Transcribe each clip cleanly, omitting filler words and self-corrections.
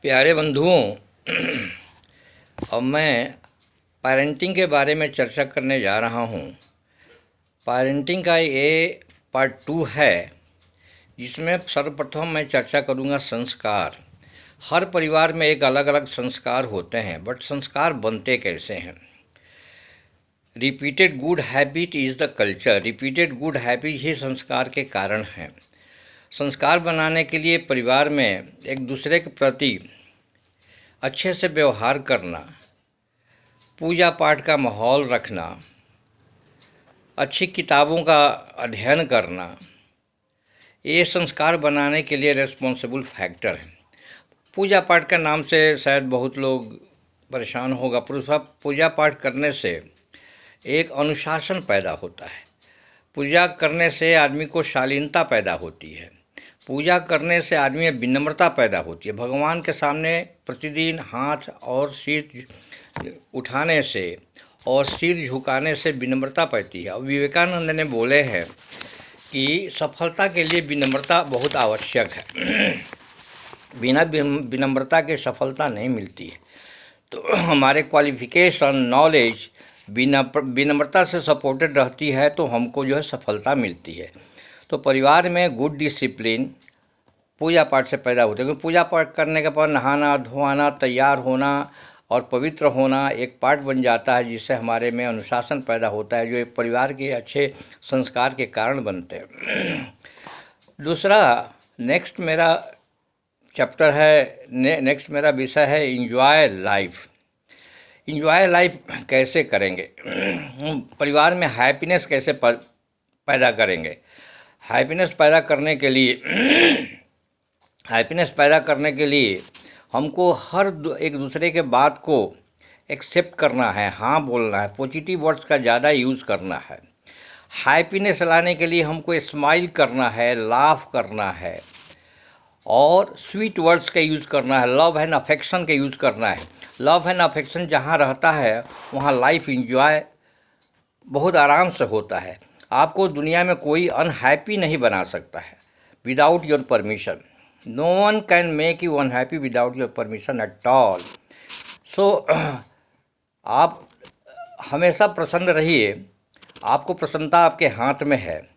प्यारे बंधुओं, अब मैं पेरेंटिंग के बारे में चर्चा करने जा रहा हूँ। पेरेंटिंग का ये पार्ट 2 है, जिसमें सर्वप्रथम मैं चर्चा करूँगा संस्कार। हर परिवार में एक अलग अलग संस्कार होते हैं, बट संस्कार बनते कैसे हैं। Repeated good habit is the culture. Repeated good habit ही संस्कार के कारण हैं। संस्कार बनाने के लिए परिवार में एक दूसरे के प्रति अच्छे से व्यवहार करना, पूजा पाठ का माहौल रखना, अच्छी किताबों का अध्ययन करना, ये संस्कार बनाने के लिए रिस्पॉन्सिबल फैक्टर है। पूजा पाठ का नाम से शायद बहुत लोग परेशान होगा। पूजा पाठ करने से एक अनुशासन पैदा होता है। पूजा करने से आदमी को शालीनता पैदा होती है। पूजा करने से आदमी में विनम्रता पैदा होती है। भगवान के सामने प्रतिदिन हाथ और सिर उठाने से और सिर झुकाने से विनम्रता पैती है। और विवेकानंद ने बोले हैं कि सफलता के लिए विनम्रता बहुत आवश्यक है। बिना विनम्रता के सफलता नहीं मिलती है। तो हमारे क्वालिफिकेशन, नॉलेज विनम्रता से सपोर्टेड रहती है तो हमको जो है सफलता मिलती है। तो परिवार में गुड डिसिप्लिन पूजा पाठ से पैदा होता है, क्योंकि पूजा पाठ करने के बाद नहाना धोना, तैयार होना और पवित्र होना एक पार्ट बन जाता है, जिससे हमारे में अनुशासन पैदा होता है, जो एक परिवार के अच्छे संस्कार के कारण बनते हैं। दूसरा, नेक्स्ट मेरा चैप्टर है, नेक्स्ट मेरा विषय है इंजॉय लाइफ। इंजॉय लाइफ कैसे करेंगे, परिवार में हैप्पीनेस कैसे पैदा करेंगे। हैप्पीनेस पैदा करने के लिए हमको हर एक दूसरे के बात को एक्सेप्ट करना है, हाँ बोलना है, पॉजिटिव वर्ड्स का ज़्यादा यूज़ करना है। हैप्पीनेस लाने के लिए हमको स्माइल करना है, लाफ करना है और स्वीट वर्ड्स का यूज़ करना है, लव एंड अफेक्शन का यूज़ करना है। लव एंड अफेक्शन जहाँ रहता है वहाँ लाइफ इंजॉय बहुत आराम से होता है। आपको दुनिया में कोई अनहैप्पी नहीं बना सकता है without your permission. No one can make you unhappy without your permission at all. So आप हमेशा प्रसन्न रहिए, आपको प्रसन्नता आपके हाथ में है।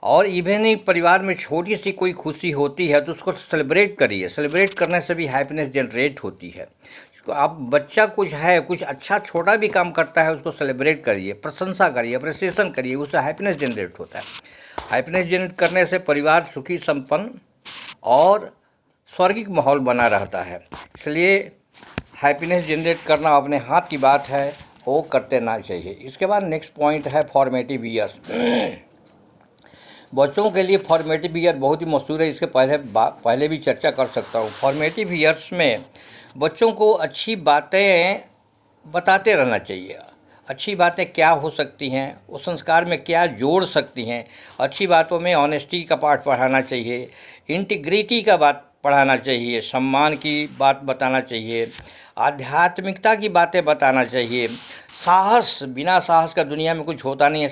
और इवन ही परिवार में छोटी सी कोई खुशी होती है तो उसको सेलिब्रेट करिए। सेलिब्रेट करने से भी हैप्पीनेस जनरेट होती है। आप बच्चा कुछ अच्छा छोटा भी काम करता है, उसको सेलिब्रेट करिए, प्रशंसा करिए, अप्रिसिएशन करिए, उससे हैप्पीनेस जनरेट होता है। हैप्पीनेस जनरेट करने से परिवार सुखी, संपन्न और स्वर्गिक माहौल बना रहता है। इसलिए हैप्पीनेस जनरेट करना अपने हाथ की बात है, वो करते ना चाहिए। इसके बाद नेक्स्ट पॉइंट है फॉर्मेटिव ईयर्स। बच्चों के लिए फॉर्मेटिव ईयर बहुत ही मशहूर है, इसके पहले भी चर्चा कर सकता हूँ। फॉर्मेटिव ईयर्स में बच्चों को अच्छी बातें बताते रहना चाहिए। अच्छी बातें क्या हो सकती हैं, उस संस्कार में क्या जोड़ सकती हैं। अच्छी बातों में ऑनेस्टी का पाठ पढ़ाना चाहिए, इंटीग्रिटी का बात पढ़ाना चाहिए, सम्मान की बात बताना चाहिए, आध्यात्मिकता की बातें बताना चाहिए। साहस, बिना साहस का दुनिया में कुछ होता नहीं है।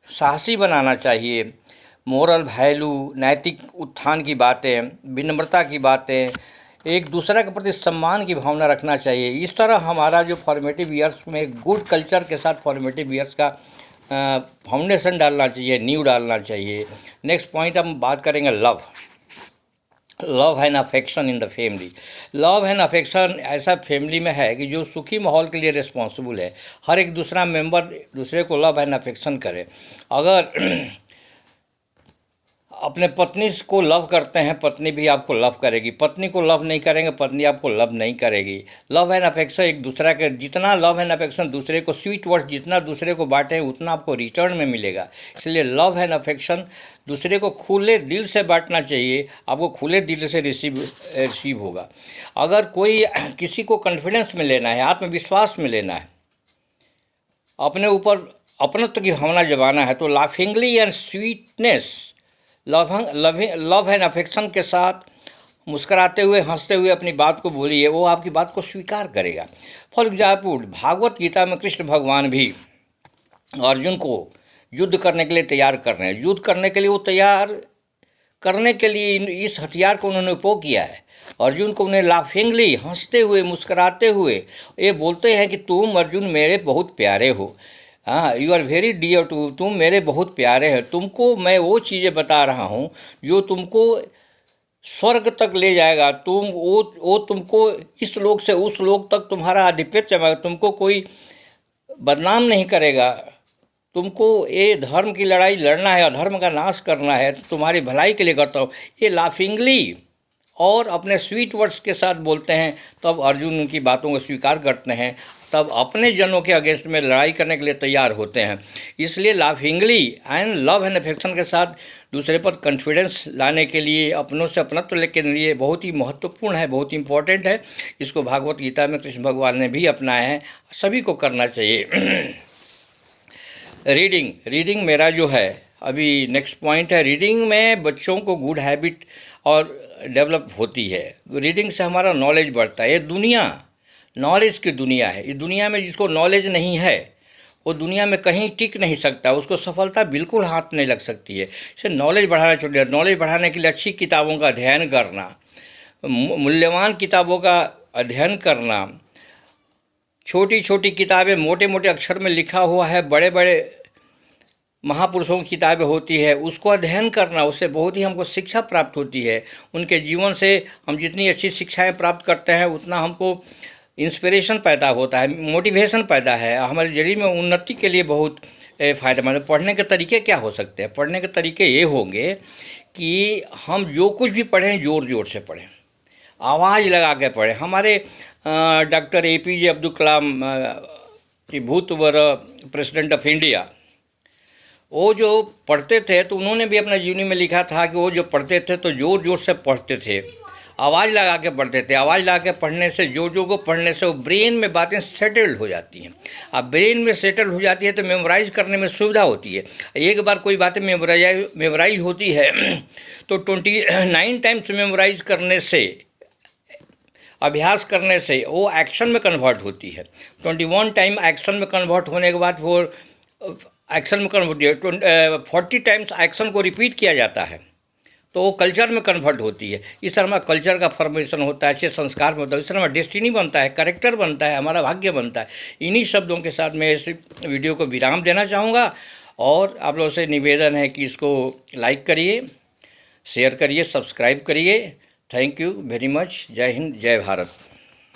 साहसी बनाना चाहिए। मोरल वैल्यू, नैतिक उत्थान की बातें, विनम्रता की बातें, एक दूसरे के प्रति सम्मान की भावना रखना चाहिए। इस तरह हमारा जो फॉर्मेटिव ईयर्स में गुड कल्चर के साथ फॉर्मेटिव ईयर्स का फाउंडेशन डालना चाहिए, नींव डालना चाहिए। नेक्स्ट पॉइंट हम बात करेंगे love and affection in the family. Love and affection ऐसा फैमिली में है कि जो सुखी माहौल के लिए रिस्पॉन्सिबल है। हर एक दूसरा मेंबर दूसरे को लव एंड अफेक्शन करे। अगर अपने पत्नी को लव करते हैं, पत्नी भी आपको लव करेगी। पत्नी को लव नहीं करेंगे, पत्नी आपको लव नहीं करेगी। लव एंड अफेक्शन एक दूसरा के, जितना लव एंड अफेक्शन दूसरे को, स्वीट वर्ड्स जितना दूसरे को बांटें उतना आपको रिटर्न में मिलेगा। इसलिए लव एंड अफेक्शन दूसरे को खुले दिल से बांटना चाहिए, आपको खुले दिल से रिसीव होगा। अगर कोई किसी को कॉन्फिडेंस में लेना है, आत्मविश्वास में लेना है, अपने ऊपर अपनत्व की भावना जमाना है, तो laughingly and sweetness, love and affection के साथ मुस्कराते हुए, हंसते हुए अपनी बात को बोलिए, वो आपकी बात को स्वीकार करेगा। फॉर एग्जाम्पल, भागवत गीता में कृष्ण भगवान भी अर्जुन को युद्ध करने के लिए तैयार कर रहे हैं। युद्ध करने के लिए वो तैयार करने के लिए इस हथियार को उन्होंने उपयोग किया है। अर्जुन को उन्हें लाफिंगली, हंसते हुए, मुस्कुराते हुए ये बोलते हैं कि तुम अर्जुन मेरे बहुत प्यारे हो, हाँ, you are very dear too, तुम मेरे बहुत प्यारे हैं, तुमको मैं वो चीज़ें बता रहा हूँ जो तुमको स्वर्ग तक ले जाएगा, वो तुमको इस लोक से उस लोक तक तुम्हारा आधिपत्य चलाएगा, तुमको कोई बदनाम नहीं करेगा, तुमको ये धर्म की लड़ाई लड़ना है, अधर्म का नाश करना है, तो तुम्हारी भलाई के लिए करता हूँ। ये लाफिंगली और अपने स्वीट वर्ड्स के साथ बोलते हैं, तब अर्जुन उनकी बातों को स्वीकार करते हैं, तब अपने जनों के अगेंस्ट में लड़ाई करने के लिए तैयार होते हैं। इसलिए लाफिंगली एंड लव एंड अफेक्शन के साथ दूसरे पर कॉन्फिडेंस लाने के लिए, अपनों से अपनत्व लेने के लिए बहुत ही महत्वपूर्ण है, बहुत ही इम्पोर्टेंट है। इसको भागवत गीता में कृष्ण भगवान ने भी अपनाया है, सभी को करना चाहिए। रीडिंग मेरा जो है अभी नेक्स्ट पॉइंट है। रीडिंग में बच्चों को गुड हैबिट और डेवलप होती है। रीडिंग से हमारा नॉलेज बढ़ता है। ये दुनिया नॉलेज की दुनिया है। इस दुनिया में जिसको नॉलेज नहीं है वो दुनिया में कहीं टिक नहीं सकता, उसको सफलता बिल्कुल हाथ नहीं लग सकती है। इसे नॉलेज बढ़ाना चाहिए। नॉलेज बढ़ाने के लिए अच्छी किताबों का अध्ययन करना, मूल्यवान किताबों का अध्ययन करना, छोटी छोटी किताबें मोटे मोटे अक्षर में लिखा हुआ है, बड़े बड़े महापुरुषों की किताबें होती है, उसको अध्ययन करना, उससे बहुत ही हमको शिक्षा प्राप्त होती है। उनके जीवन से हम जितनी अच्छी शिक्षाएं प्राप्त करते हैं उतना हमको इंस्पिरेशन पैदा होता है, मोटिवेशन पैदा है, हमारे शरीर में उन्नति के लिए बहुत फ़ायदेमंद। पढ़ने के तरीके क्या हो सकते हैं? पढ़ने के तरीके ये होंगे कि हम जो कुछ भी पढ़ें ज़ोर ज़ोर से पढ़ें, आवाज़ लगा के पढ़ें। हमारे डॉक्टर APJ अब्दुल कलाम की भूतपूर्व प्रेसिडेंट ऑफ इंडिया, वो जो पढ़ते थे तो उन्होंने भी अपना जीवनी में लिखा था कि वो जो पढ़ते थे तो ज़ोर ज़ोर से पढ़ते थे, आवाज़ लगा के पढ़ते थे। आवाज़ लगा के पढ़ने से, जो को पढ़ने से वो ब्रेन में बातें सेटल्ड हो जाती हैं। अब ब्रेन में सेटल हो जाती है तो मेमोराइज़ करने में सुविधा होती है। एक बार कोई बातें मेमोराइज होती है तो 29 टाइम्स मेमोराइज करने से, अभ्यास करने से वो एक्शन में कन्वर्ट होती है। 21 टाइम एक्शन में कन्वर्ट होने के बाद वो एक्शन में कन्वर्ट होती है। 40 टाइम्स एक्शन को रिपीट किया जाता है तो वो कल्चर में कन्वर्ट होती है। इस तरह हमारा कल्चर का फॉर्मेशन होता है, अच्छे संस्कार में होता है, इस तरह हमारा डेस्टिनी बनता है, कैरेक्टर बनता है, हमारा भाग्य बनता है। इन्हीं शब्दों के साथ मैं इस वीडियो को विराम देना चाहूँगा और आप लोगों से निवेदन है कि इसको लाइक करिए, शेयर करिए, सब्सक्राइब करिए। Thank you very much. जय हिंद, जय भारत।